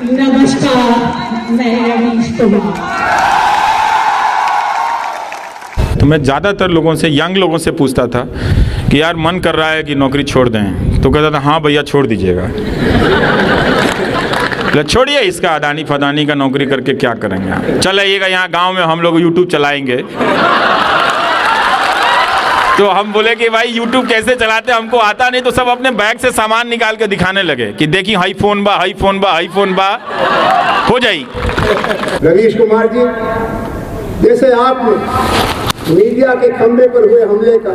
नमस्कार, मैं रवीश कुमार। तो मैं ज़्यादातर लोगों से, यंग लोगों से पूछता था कि यार मन कर रहा है कि नौकरी छोड़ दें, तो कहता था हाँ भैया छोड़ दीजिएगा। छोड़िए इसका अदानी फदानी का नौकरी करके क्या करेंगे, चल आइएगा यहाँ गांव में हम लोग यूट्यूब चलाएंगे। तो हम बोले कि भाई यूट्यूब कैसे चलाते, हमको आता नहीं। तो सब अपने बैग से सामान निकाल के दिखाने लगे कि देखिए हाई फोन बा, हाई फोन बा, हाई फोन बा, हो जाई। रवीश कुमार जी, जैसे आपने मीडिया के खंभे पर हुए हमले का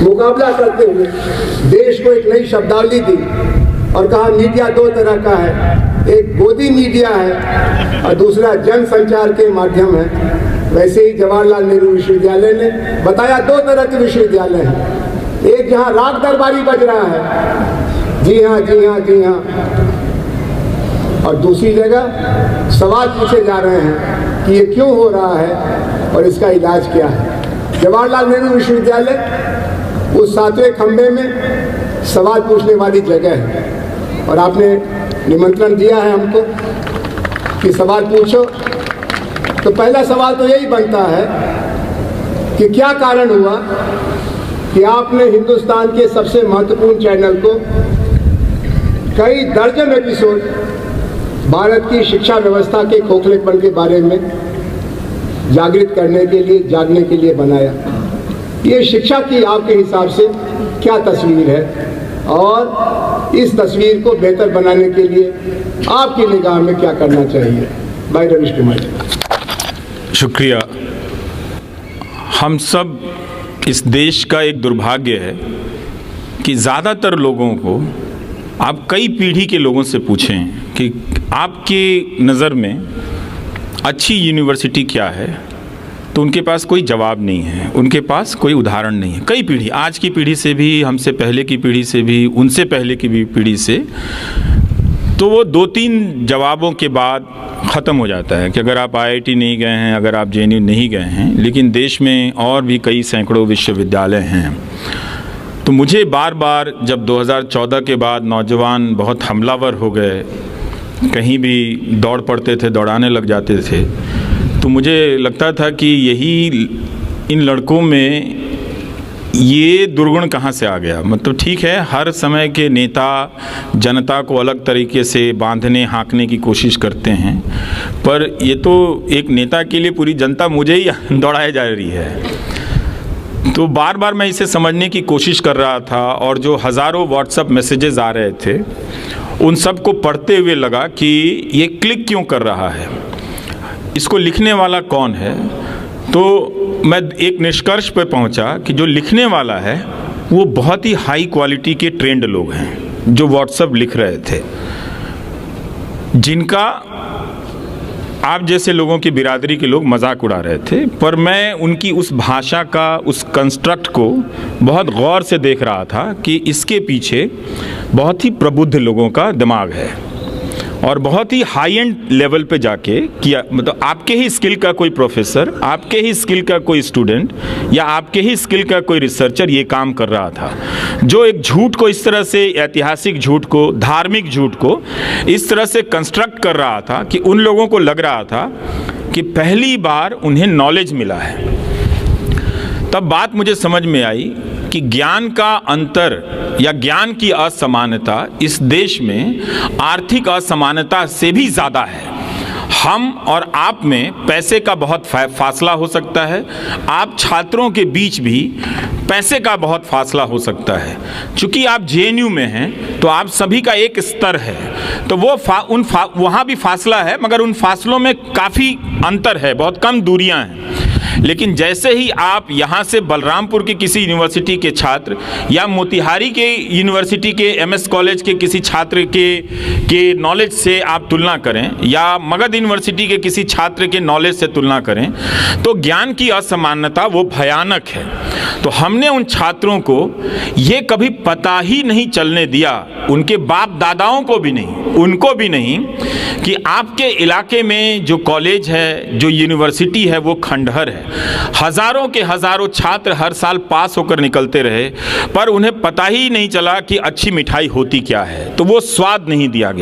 मुकाबला करते हुए देश को एक नई शब्दावली दी और कहा मीडिया दो तरह का है, एक गोदी मीडिया है और दूसरा जन संचार के माध्यम है, वैसे ही जवाहरलाल नेहरू विश्वविद्यालय ने बताया दो तरह के विश्वविद्यालय हैं। एक जहां राग दरबारी बज रहा है, जी हाँ जी हाँ जी हाँ, और दूसरी जगह सवाल पूछे जा रहे हैं कि ये क्यों हो रहा है और इसका इलाज क्या है। जवाहरलाल नेहरू विश्वविद्यालय उस 7वें खंबे में सवाल पूछने वाली जगह है और आपने निमंत्रण दिया है हमको कि सवाल पूछो। तो पहला सवाल तो यही बनता है कि क्या कारण हुआ कि आपने हिंदुस्तान के सबसे महत्वपूर्ण चैनल को कई दर्जन एपिसोड भारत की शिक्षा व्यवस्था के खोखलेपन के बारे में जागृत करने के लिए, जागने के लिए बनाया। ये शिक्षा की आपके हिसाब से क्या तस्वीर है और इस तस्वीर को बेहतर बनाने के लिए आपकी निगाह में क्या करना चाहिए? भाई रवीश कुमार जी। शुक्रिया। हम सब, इस देश का एक दुर्भाग्य है कि ज़्यादातर लोगों को आप कई पीढ़ी के लोगों से पूछें कि आपकी नज़र में अच्छी यूनिवर्सिटी क्या है, तो उनके पास कोई जवाब नहीं है, उनके पास कोई उदाहरण नहीं है। कई पीढ़ी, आज की पीढ़ी से भी, हमसे पहले की पीढ़ी से भी, उनसे पहले की भी पीढ़ी से, तो वो 2-3 जवाबों के बाद ख़त्म हो जाता है कि अगर आप IIT नहीं गए हैं, अगर आप JNU नहीं गए हैं, लेकिन देश में और भी कई सैकड़ों विश्वविद्यालय हैं। तो मुझे बार बार, जब 2014 के बाद नौजवान बहुत हमलावर हो गए, कहीं भी दौड़ पड़ते थे, दौड़ाने लग जाते थे, तो मुझे लगता था कि यही इन लड़कों में ये दुर्गुण कहाँ से आ गया। मतलब ठीक है, हर समय के नेता जनता को अलग तरीके से बांधने हाँकने की कोशिश करते हैं, पर ये तो एक नेता के लिए पूरी जनता मुझे ही दौड़ाई जा रही है। तो बार बार मैं इसे समझने की कोशिश कर रहा था और जो हज़ारों व्हाट्सएप मैसेजेस आ रहे थे, उन सब को पढ़ते हुए लगा कि ये क्लिक क्यों कर रहा है, इसको लिखने वाला कौन है। तो मैं एक निष्कर्ष पर पहुंचा कि जो लिखने वाला है वो बहुत ही हाई क्वालिटी के ट्रेंड लोग हैं जो व्हाट्सएप लिख रहे थे, जिनका आप जैसे लोगों की बिरादरी के लोग मजाक उड़ा रहे थे, पर मैं उनकी उस भाषा का, उस कंस्ट्रक्ट को बहुत गौर से देख रहा था कि इसके पीछे बहुत ही प्रबुद्ध लोगों का दिमाग है और बहुत ही हाई एंड लेवल पे जाके किया। मतलब आपके ही स्किल का कोई प्रोफेसर, आपके ही स्किल का कोई स्टूडेंट या आपके ही स्किल का कोई रिसर्चर ये काम कर रहा था, जो एक झूठ को इस तरह से, ऐतिहासिक झूठ को, धार्मिक झूठ को इस तरह से कंस्ट्रक्ट कर रहा था कि उन लोगों को लग रहा था कि पहली बार उन्हें नॉलेज मिला है। तब बात मुझे समझ में आई कि ज्ञान का अंतर या ज्ञान की असमानता इस देश में आर्थिक असमानता से भी ज़्यादा है। हम और आप में पैसे का बहुत फासला हो सकता है, आप छात्रों के बीच भी पैसे का बहुत फासला हो सकता है। चूँकि आप JNU में हैं तो आप सभी का एक स्तर है, तो वो वहाँ भी फासला है, मगर उन फासलों में काफ़ी अंतर है, बहुत कम दूरियाँ हैं। लेकिन जैसे ही आप यहाँ से बलरामपुर की किसी यूनिवर्सिटी के छात्र या मोतिहारी के यूनिवर्सिटी के MS कॉलेज के किसी छात्र के नॉलेज से आप तुलना करें या मगध यूनिवर्सिटी के किसी छात्र के नॉलेज से तुलना करें, तो ज्ञान की असमानता वो भयानक है। तो हमने उन छात्रों को ये कभी पता ही नहीं चलने दिया, उनके बाप दादाओं को भी नहीं, उनको भी नहीं, कि आपके इलाके में जो कॉलेज है, जो यूनिवर्सिटी है, वो खंडहर है। हज़ारों के हज़ारों छात्र हर साल पास होकर निकलते रहे, पर उन्हें पता ही नहीं चला कि अच्छी मिठाई होती क्या है, तो वो स्वाद नहीं दिया गया।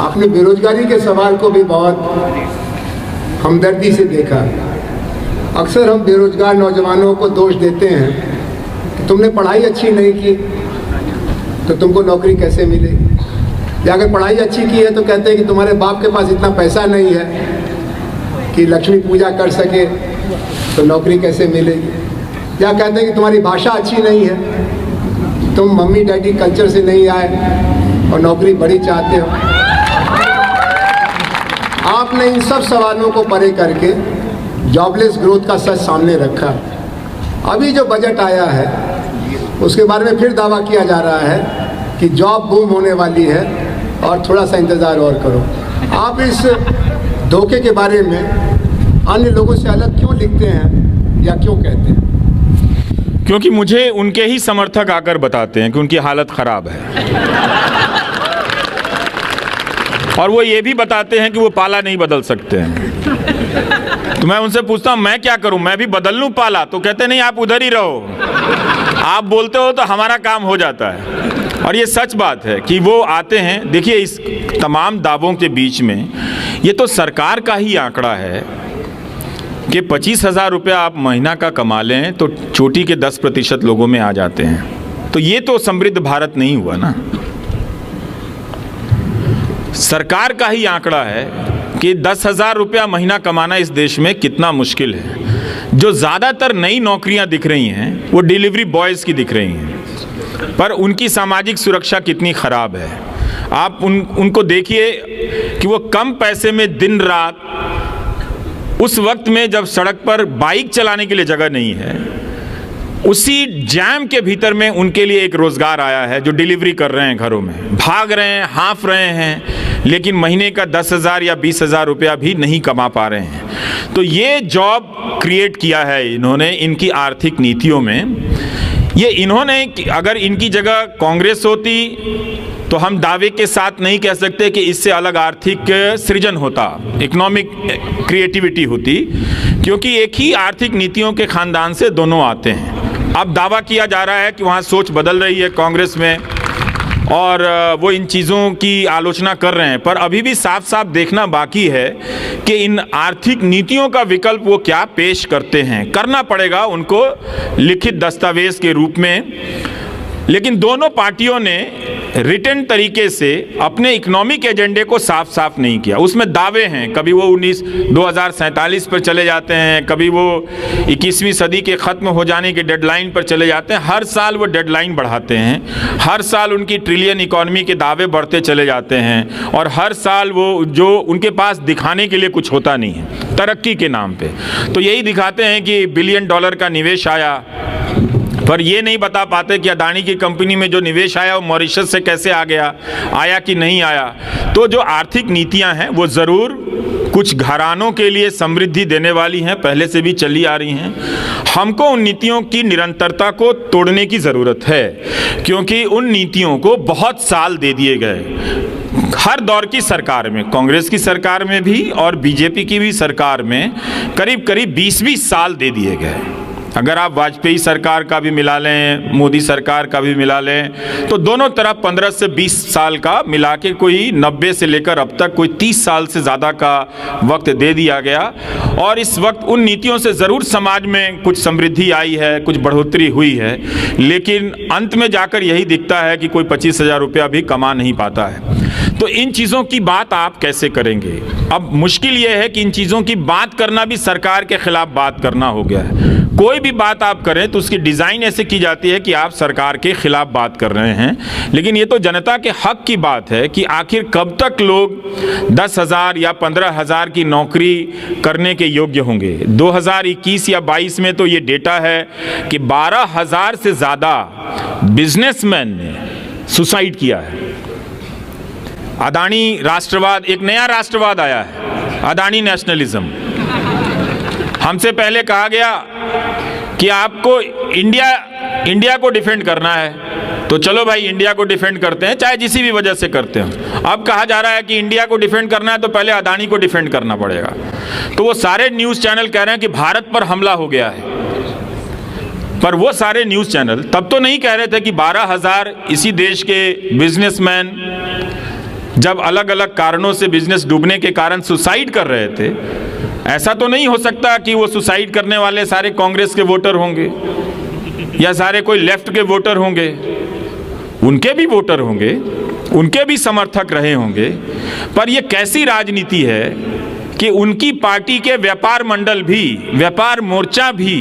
आपने बेरोजगारी के सवाल को भी बहुत हमदर्दी से देखा। अक्सर हम बेरोजगार नौजवानों को दोष देते हैं कि तुमने पढ़ाई अच्छी नहीं की तो तुमको नौकरी कैसे मिलेगी, या अगर पढ़ाई अच्छी की है तो कहते हैं कि तुम्हारे बाप के पास इतना पैसा नहीं है कि लक्ष्मी पूजा कर सके तो नौकरी कैसे मिलेगी, या कहते हैं कि तुम्हारी भाषा अच्छी नहीं है, तुम मम्मी डैडी कल्चर से नहीं आए और नौकरी बड़ी चाहते हो। आपने इन सब सवालों को परे करके जॉबलेस ग्रोथ का सच सामने रखा। अभी जो बजट आया है उसके बारे में फिर दावा किया जा रहा है कि जॉब बूम होने वाली है और थोड़ा सा इंतज़ार और करो। आप इस धोखे के बारे में अन्य लोगों से अलग क्यों लिखते हैं या क्यों कहते हैं? क्योंकि मुझे उनके ही समर्थक आकर बताते हैं कि उनकी हालत ख़राब है और वो ये भी बताते हैं कि वो पाला नहीं बदल सकते हैं। तो मैं उनसे पूछता हूँ मैं क्या करूँ, मैं भी बदल लूँ पाला? तो कहते नहीं, आप उधर ही रहो, आप बोलते हो तो हमारा काम हो जाता है। और ये सच बात है कि वो आते हैं। देखिए, इस तमाम दावों के बीच में ये तो सरकार का ही आंकड़ा है कि 25,000 रुपया आप महीना का कमा लें तो चोटी के 10% लोगों में आ जाते हैं। तो ये तो समृद्ध भारत नहीं हुआ ना। सरकार का ही आंकड़ा है कि 10,000 रुपया महीना कमाना इस देश में कितना मुश्किल है। जो ज़्यादातर नई नौकरियां दिख रही हैं वो डिलीवरी बॉयज़ की दिख रही हैं, पर उनकी सामाजिक सुरक्षा कितनी ख़राब है। आप उनको देखिए कि वो कम पैसे में दिन रात, उस वक्त में जब सड़क पर बाइक चलाने के लिए जगह नहीं है, उसी जैम के भीतर में उनके लिए एक रोज़गार आया है जो डिलीवरी कर रहे हैं, घरों में भाग रहे हैं, हाँफ रहे हैं, लेकिन महीने का 10,000 या 20,000 रुपया भी नहीं कमा पा रहे हैं। तो ये जॉब क्रिएट किया है इन्होंने इनकी आर्थिक नीतियों में। ये इन्होंने, अगर इनकी जगह कांग्रेस होती तो हम दावे के साथ नहीं कह सकते कि इससे अलग आर्थिक सृजन होता, इकोनॉमिक क्रिएटिविटी होती, क्योंकि एक ही आर्थिक नीतियों के खानदान से दोनों आते हैं। अब दावा किया जा रहा है कि वहाँ सोच बदल रही है कांग्रेस में और वो इन चीज़ों की आलोचना कर रहे हैं, पर अभी भी साफ साफ देखना बाकी है कि इन आर्थिक नीतियों का विकल्प वो क्या पेश करते हैं। करना पड़ेगा उनको लिखित दस्तावेज के रूप में। लेकिन दोनों पार्टियों ने रिटन तरीके से अपने इकोनॉमिक एजेंडे को साफ साफ नहीं किया। उसमें दावे हैं, कभी वो 2047 पर चले जाते हैं, कभी वो 21वीं सदी के ख़त्म हो जाने के डेडलाइन पर चले जाते हैं। हर साल वो डेडलाइन बढ़ाते हैं, हर साल उनकी ट्रिलियन इकॉनमी के दावे बढ़ते चले जाते हैं और हर साल वो जो उनके पास दिखाने के लिए कुछ होता नहीं है तरक्की के नाम पे। तो यही दिखाते हैं कि $1 बिलियन का निवेश आया, पर ये नहीं बता पाते कि अदानी की कंपनी में जो निवेश आया वो मॉरिशस से कैसे आ गया, आया कि नहीं आया। तो जो आर्थिक नीतियां हैं वो ज़रूर कुछ घरानों के लिए समृद्धि देने वाली हैं, पहले से भी चली आ रही हैं। हमको उन नीतियों की निरंतरता को तोड़ने की ज़रूरत है, क्योंकि उन नीतियों को बहुत साल दे दिए गए। हर दौर की सरकार में, कांग्रेस की सरकार में भी और बीजेपी की भी सरकार में करीब करीब 20-20 साल दे दिए गए। अगर आप वाजपेयी सरकार का भी मिला लें, मोदी सरकार का भी मिला लें, तो दोनों तरफ 15 से 20 साल का मिला के कोई 90 से लेकर अब तक कोई 30 साल से ज़्यादा का वक्त दे दिया गया। और इस वक्त उन नीतियों से ज़रूर समाज में कुछ समृद्धि आई है, कुछ बढ़ोतरी हुई है, लेकिन अंत में जाकर यही दिखता है कि कोई 25,000 रुपया भी कमा नहीं पाता है। तो इन चीज़ों की बात आप कैसे करेंगे? अब मुश्किल ये है कि इन चीज़ों की बात करना भी सरकार के खिलाफ बात करना हो गया है। कोई भी बात आप करें तो उसकी डिज़ाइन ऐसे की जाती है कि आप सरकार के खिलाफ बात कर रहे हैं, लेकिन ये तो जनता के हक की बात है कि आखिर कब तक लोग 10,000 या 15,000 की नौकरी करने के योग्य होंगे। 2021 या 22 में तो ये डेटा है कि 12,000 से ज़्यादा बिजनेसमैन ने सुसाइड किया है। अदानी राष्ट्रवाद, एक नया राष्ट्रवाद आया है, अदानी नेशनलिज्म। हमसे पहले कहा गया कि आपको इंडिया को डिफेंड करना है, तो चलो भाई इंडिया को डिफेंड करते हैं, चाहे जिसी भी वजह से करते हो। अब कहा जा रहा है कि इंडिया को डिफेंड करना है तो पहले अदानी को डिफेंड करना पड़ेगा। तो वो सारे न्यूज़ चैनल कह रहे हैं कि भारत पर हमला हो गया है, पर वो सारे न्यूज़ चैनल तब तो नहीं कह रहे थे कि 12,000 इसी देश के बिजनेसमैन जब अलग अलग कारणों से बिजनेस डूबने के कारण सुसाइड कर रहे थे, ऐसा तो नहीं हो सकता कि वो सुसाइड करने वाले सारे कांग्रेस के वोटर होंगे या सारे कोई लेफ्ट के वोटर होंगे। उनके भी वोटर होंगे, उनके भी समर्थक रहे होंगे, पर ये कैसी राजनीति है कि उनकी पार्टी के व्यापार मंडल भी, व्यापार मोर्चा भी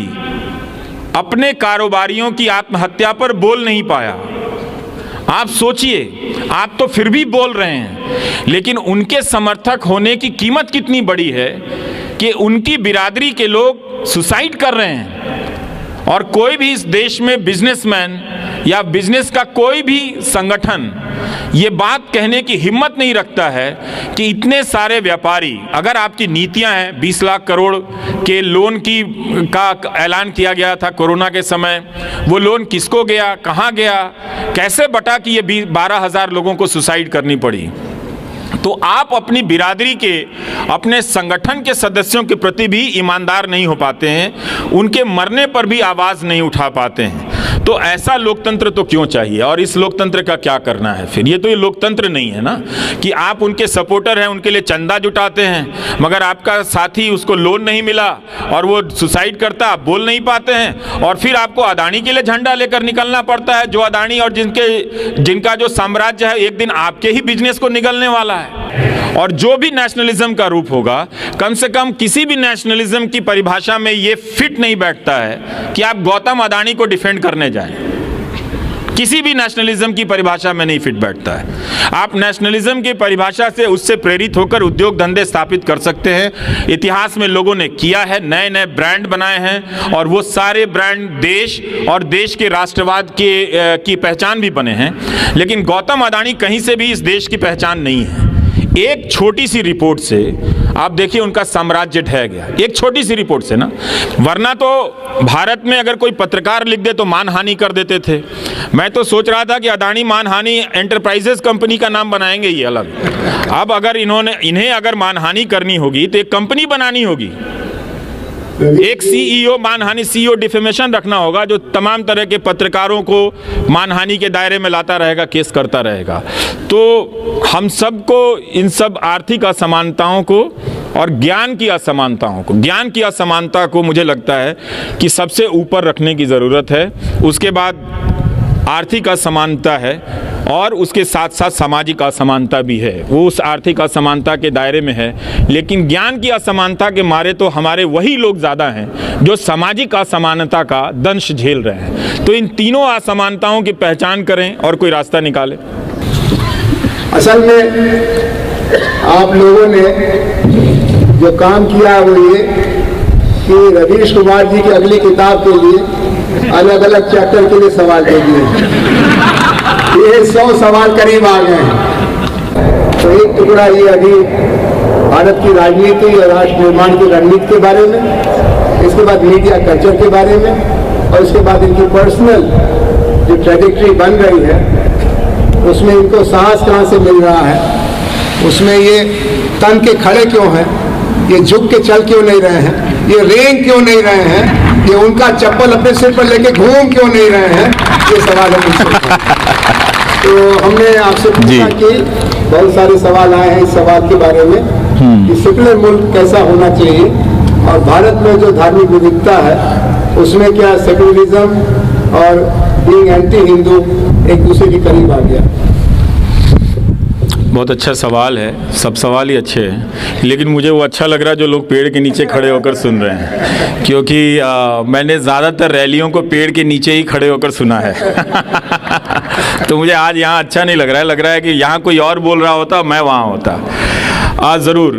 अपने कारोबारियों की आत्महत्या पर बोल नहीं पाया। आप सोचिए, आप तो फिर भी बोल रहे हैं, लेकिन उनके समर्थक होने की कीमत कितनी बड़ी है कि उनकी बिरादरी के लोग सुसाइड कर रहे हैं। और कोई भी इस देश में बिजनेसमैन या बिजनेस का कोई भी संगठन ये बात कहने की हिम्मत नहीं रखता है कि इतने सारे व्यापारी, अगर आपकी नीतियां हैं, 20 लाख करोड़ के लोन का ऐलान किया गया था कोरोना के समय, वो लोन किसको गया, कहां गया, कैसे बटा कि ये 12,000 लोगों को सुसाइड करनी पड़ी। तो आप अपनी बिरादरी के, अपने संगठन के सदस्यों के प्रति भी ईमानदार नहीं हो पाते हैं, उनके मरने पर भी आवाज़ नहीं उठा पाते हैं। तो ऐसा लोकतंत्र तो क्यों चाहिए? और इस लोकतंत्र का क्या करना है फिर? ये तो ये लोकतंत्र नहीं है ना कि आप उनके सपोर्टर हैं, उनके लिए चंदा जुटाते हैं, मगर आपका साथी, उसको लोन नहीं मिला और वो सुसाइड करता, आप बोल नहीं पाते हैं, और फिर आपको अदानी के लिए झंडा लेकर निकलना पड़ता है, जो अदानी और जिनका जो साम्राज्य है एक दिन आपके ही बिजनेस को निगलने वाला है। और जो भी नेशनलिज्म का रूप होगा, कम से कम किसी भी नेशनलिज्म की परिभाषा में ये फिट नहीं बैठता है कि आप गौतम अदानी को डिफेंड करने जाएं। किसी भी नेशनलिज्म की परिभाषा में नहीं फिट बैठता है। आप नेशनलिज्म की परिभाषा से, उससे प्रेरित होकर उद्योग धंधे स्थापित कर सकते हैं। इतिहास में लोगों ने किया है, नए नए ब्रांड बनाए हैं, और वो सारे ब्रांड देश और देश के राष्ट्रवाद की पहचान भी बने हैं। लेकिन गौतम अदानी कहीं से भी इस देश की पहचान नहीं है। एक छोटी सी रिपोर्ट से आप देखिए उनका साम्राज्य ढह गया, एक छोटी सी रिपोर्ट से ना। वरना तो भारत में अगर कोई पत्रकार लिख दे तो मानहानि कर देते थे। मैं तो सोच रहा था कि अदानी मानहानि एंटरप्राइजेस कंपनी का नाम बनाएंगे ये अलग। अब अगर इन्हें अगर मानहानि करनी होगी तो एक कंपनी बनानी होगी, एक सीईओ, मानहानि सीईओ डिफेमेशन रखना होगा, जो तमाम तरह के पत्रकारों को मानहानि के दायरे में लाता रहेगा, केस करता रहेगा। तो हम सबको इन सब आर्थिक असमानताओं को और ज्ञान की असमानता को मुझे लगता है कि सबसे ऊपर रखने की ज़रूरत है। उसके बाद आर्थिक असमानता है और उसके साथ साथ सामाजिक असमानता भी है, वो उस आर्थिक असमानता के दायरे में है। लेकिन ज्ञान की असमानता के मारे तो हमारे वही लोग ज़्यादा हैं जो सामाजिक असमानता का दंश झेल रहे हैं। तो इन तीनों असमानताओं की पहचान करें और कोई रास्ता निकालें। असल में आप लोगों ने जो काम किया वो ये कि रवीश कुमार जी की अगली किताब के लिए अलग अलग चैप्टर के लिए सवाल दे दिए। ये 100 सवाल करीब आ गए हैं। तो एक टुकड़ा ये अभी भारत की राजनीति और राष्ट्र निर्माण की रणनीति के बारे में, इसके बाद मीडिया कल्चर के बारे में, और इसके बाद इनकी पर्सनल जो ट्रेजेक्ट्री बन रही है उसमें इनको साहस कहाँ से मिल रहा है, उसमें ये तन के खड़े क्यों हैं, ये झुक के चल क्यों नहीं रहे हैं, ये रेंग क्यों नहीं रहे हैं, ये उनका चप्पल अपने सिर पर लेके घूम क्यों नहीं रहे हैं, ये सवाल है। तो हमने आपसे पूछा कि बहुत सारे सवाल आए हैं इस सवाल के बारे में कि सेकुलर मुल्क कैसा होना चाहिए, और भारत में जो धार्मिक विविधता है उसमें क्या सेकुलरिज्म और बीइंग एंटी हिंदू एक दूसरे के करीब आ गया। बहुत अच्छा सवाल है, सब सवाल ही अच्छे हैं, लेकिन मुझे वो अच्छा लग रहा है जो लोग पेड़ के नीचे खड़े होकर सुन रहे हैं, क्योंकि मैंने ज़्यादातर रैलियों को पेड़ के नीचे ही खड़े होकर सुना है। तो मुझे आज यहाँ अच्छा नहीं लग रहा है कि यहाँ कोई और बोल रहा होता, मैं वहाँ होता। ज़रूर